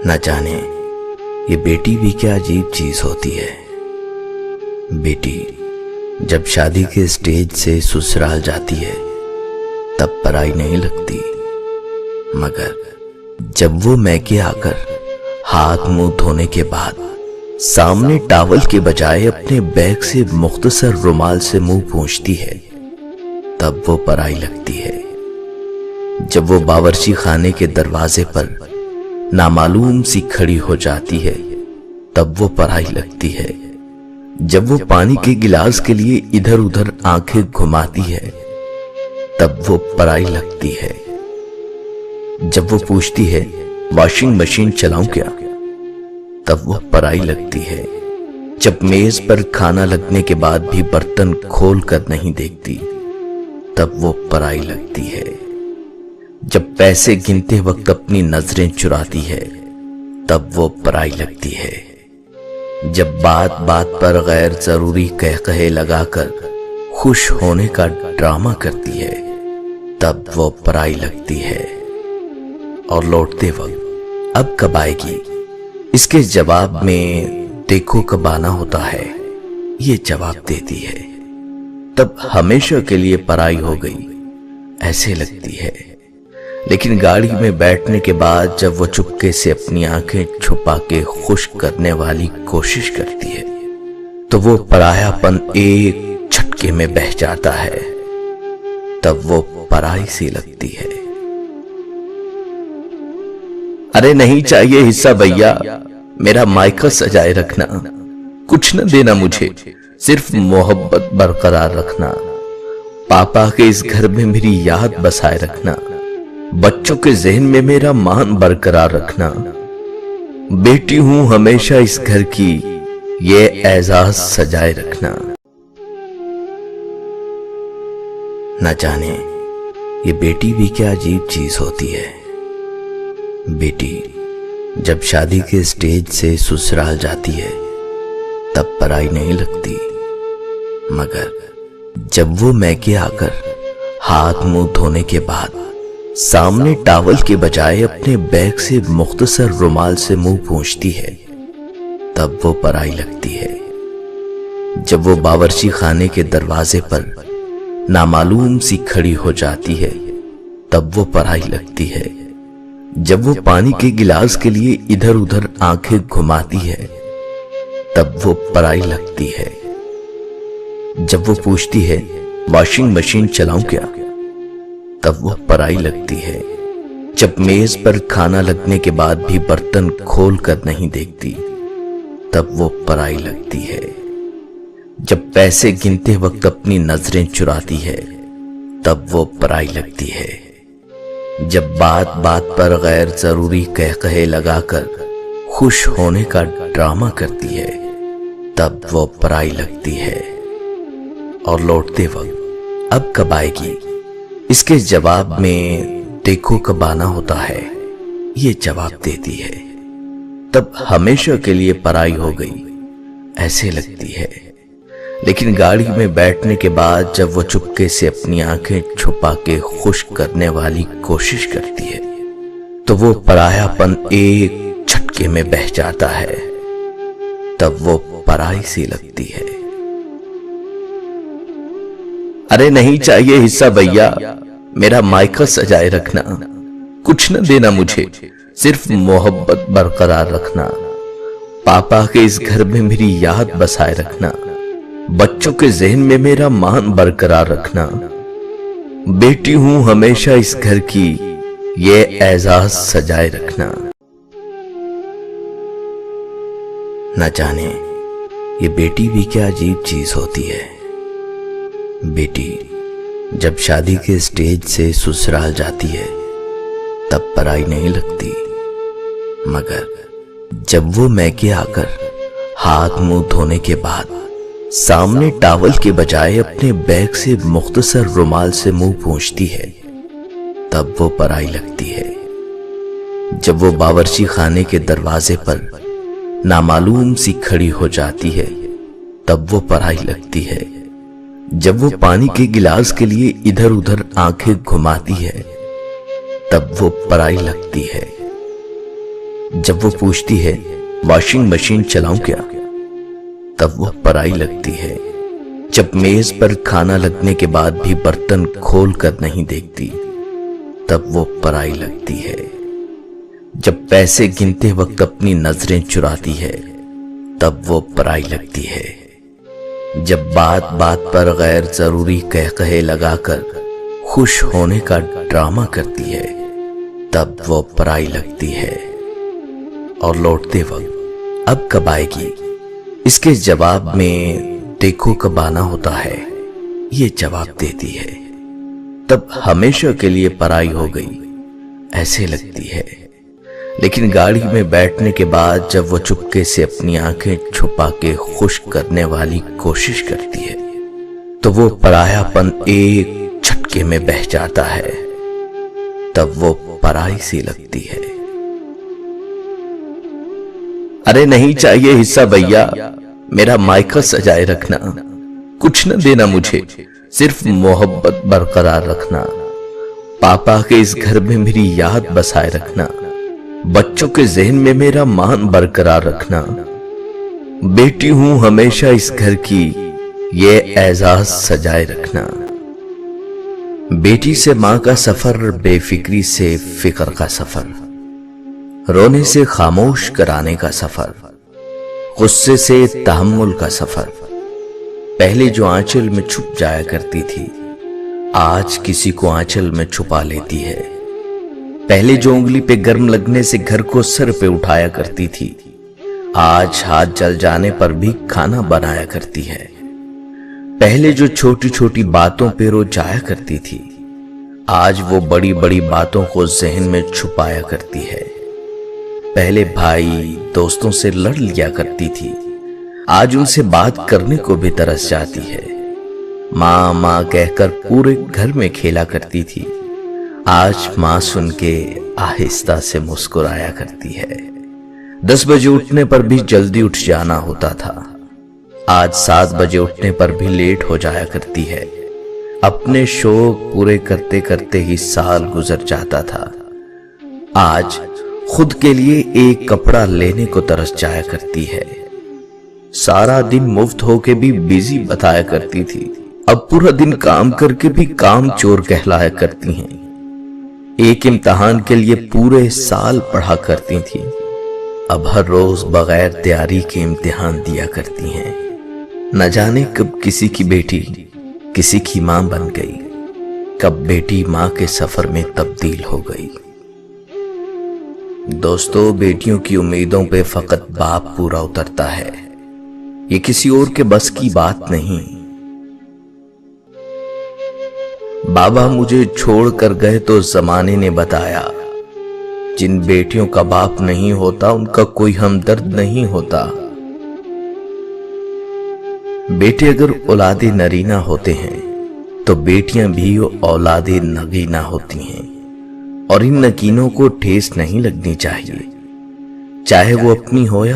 न जाने ये बेटी भी क्या अजीब चीज होती है। बेटी जब शादी के स्टेज से ससुराल जाती है तब पराई नहीं लगती, मगर जब वो मैके आकर हाथ मुंह धोने के बाद सामने टॉवल के बजाय अपने बैग से मुख्तसर रुमाल से मुंह पोंछती है तब वो पराई लगती है। जब वो बावर्ची खाने के दरवाजे पर नामालूम सी खड़ी हो जाती है तब वो पराई लगती है। जब वो पानी के गिलास के लिए इधर उधर आंखें घुमाती है तब वो पराई लगती है। जब वो पूछती है वॉशिंग मशीन चलाऊं क्या, तब वो पराई लगती है। जब मेज पर खाना लगने के बाद भी बर्तन खोल कर नहीं देखती तब वो पराई लगती है। जब पैसे गिनते वक्त अपनी नजरें चुराती है तब वो पराई लगती है। जब बात बात पर गैर जरूरी कहे लगाकर खुश होने का ड्रामा करती है तब वो पराई लगती है। और लौटते वक्त अब कब आएगी, इसके जवाब में देखो कब आना होता है, ये जवाब देती है। तब हमेशा के लिए पराई हो गई ऐसे लगती है। लेकिन गाड़ी में बैठने के बाद जब वो चुपके से अपनी आंखें छुपा के खुश करने वाली कोशिश करती है तो वो परायापन एक झटके में बह जाता है, तब वो पराई सी लगती है। अरे नहीं चाहिए हिस्सा भैया, मेरा मायका सजाए रखना, कुछ न देना मुझे, सिर्फ मोहब्बत बरकरार रखना। पापा के इस घर में मेरी याद बसाए रखना, बच्चों के जहन में मेरा मान बरकरार रखना। बेटी हूं हमेशा इस घर की, ये एजाज सजाए रखना। न जाने ये बेटी भी क्या अजीब चीज होती है। बेटी जब शादी के स्टेज से ससुराल जाती है तब पराई नहीं लगती, मगर जब वो मैके आकर हाथ मुंह धोने के बाद सामने टॉवल के बजाय अपने बैग से मुख्तसर रुमाल से मुंह पोंछती है तब वो पराई लगती है। जब वो बावर्ची खाने के दरवाजे पर नामालूम सी खड़ी हो जाती है तब वो पराई लगती है। जब वो पानी के गिलास के लिए इधर उधर आंखें घुमाती है तब वो पराई लगती है। जब वो पूछती है वॉशिंग मशीन चलाऊं क्या, तब वो पराई लगती है। जब मेज पर खाना लगने के बाद भी बर्तन खोल कर नहीं देखती तब वो पराई लगती है। जब पैसे गिनते वक्त अपनी नजरें चुराती है तब वो पराई लगती है। जब बात बात पर गैर जरूरी कहे लगाकर खुश होने का ड्रामा करती है तब वो पराई लगती है। और लौटते वक्त अब कब आएगी, इसके जवाब में देखो कब आना होता है, ये जवाब देती है। तब हमेशा के लिए पराई हो गई ऐसे लगती है। लेकिन गाड़ी में बैठने के बाद जब वो चुपके से अपनी आंखें छुपा के खुश करने वाली कोशिश करती है तो वो परायापन एक झटके में बह जाता है, तब वो पराई सी लगती है। अरे नहीं चाहिए हिस्सा भैया, मेरा मायका सजाए रखना, कुछ न देना मुझे, सिर्फ मोहब्बत बरकरार रखना। पापा के इस घर में मेरी याद बसाए रखना, बच्चों के जहन में मेरा मान बरकरार रखना। बेटी हूं हमेशा इस घर की, ये एजाज सजाए रखना। न जाने ये बेटी भी क्या अजीब चीज होती है। बेटी जब शादी के स्टेज से ससुराल जाती है तब पराई नहीं लगती, मगर जब वो मैके आकर हाथ मुंह धोने के बाद सामने टॉवल के बजाय अपने बैग से मुख्तसर रुमाल से मुंह पोंछती है तब वो पराई लगती है। जब वो बावर्ची खाने के दरवाजे पर नामालूम सी खड़ी हो जाती है तब वो पराई लगती है। जब वो पानी के गिलास के लिए इधर उधर आंखें घुमाती है तब वो पराई लगती है। जब वो पूछती है वॉशिंग मशीन चलाऊं क्या, तब वो पराई लगती है। जब मेज पर खाना लगने के बाद भी बर्तन खोल कर नहीं देखती, तब वो पराई लगती है। जब पैसे गिनते वक्त अपनी नजरें चुराती है, तब वो पराई लगती है। जब बात बात पर गैर जरूरी कहे लगाकर खुश होने का ड्रामा करती है, तब वो पराई लगती है। और लौटते वक्त अब कब आएगी, इसके जवाब में देखो कब आना होता है, ये जवाब देती है। तब हमेशा के लिए पराई हो गई ऐसे लगती है। लेकिन गाड़ी में बैठने के बाद जब वो चुपके से अपनी आंखें छुपा के खुश करने वाली कोशिश करती है, तो वो परायापन एक झटके में बह जाता है। तब वो पराई सी लगती है। अरे नहीं चाहिए हिस्सा भैया, मेरा मायका सजाए रखना, कुछ न देना मुझे, सिर्फ मोहब्बत बरकरार रखना। पापा के इस घर में मेरी याद बसाए रखना, बच्चों के जहन में मेरा मान बरकरार रखना। बेटी हूं हमेशा इस घर की, ये एजाज सजाए रखना। बेटी से मां का सफर, बेफिक्री से फिक्र का सफर, रोने से खामोश कराने का सफर, गुस्से से तहम्मुल का सफर। पहले जो आंचल में छुप जाया करती थी, आज किसी को आंचल में छुपा लेती है। पहले जो उंगली पे गर्म लगने से घर को सर पे उठाया करती थी, आज हाथ जल जाने पर भी खाना बनाया करती है। पहले जो छोटी छोटी बातों पे रो जाया करती थी, आज वो बड़ी बड़ी बातों को जहन में छुपाया करती है। पहले भाई दोस्तों से लड़ लिया करती थी, आज उनसे बात करने को भी तरस जाती है। माँ माँ कहकर पूरे घर में खेला करती थी, आज माँ सुन के आहिस्ता से मुस्कुराया करती है। 10 बजे उठने पर भी जल्दी उठ जाना होता था, आज 7 बजे उठने पर भी लेट हो जाया करती है। अपने शौक पूरे करते करते ही साल गुजर जाता था, आज खुद के लिए एक कपड़ा लेने को तरस जाया करती है। सारा दिन मुफ्त होके भी बिजी बताया करती थी, अब पूरा दिन काम करके भी काम चोर कहलाया करती हैं। एक इम्तिहान के लिए पूरे साल पढ़ा करती थी, अब हर रोज बगैर तैयारी के इम्तिहान दिया करती हैं। न जाने कब किसी की बेटी किसी की मां बन गई, कब बेटी मां के सफर में तब्दील हो गई। दोस्तों, बेटियों की उम्मीदों पे फकत बाप पूरा उतरता है, ये किसी और के बस की बात नहीं। बाबा मुझे छोड़ कर गए तो जमाने ने बताया, जिन बेटियों का बाप नहीं होता उनका कोई हमदर्द नहीं होता। बेटे अगर औलादे नरीना होते हैं तो बेटियां भी औलादे नगीना होती हैं, और इन नगीनों को ठेस नहीं लगनी चाहिए, चाहे वो अपनी हो या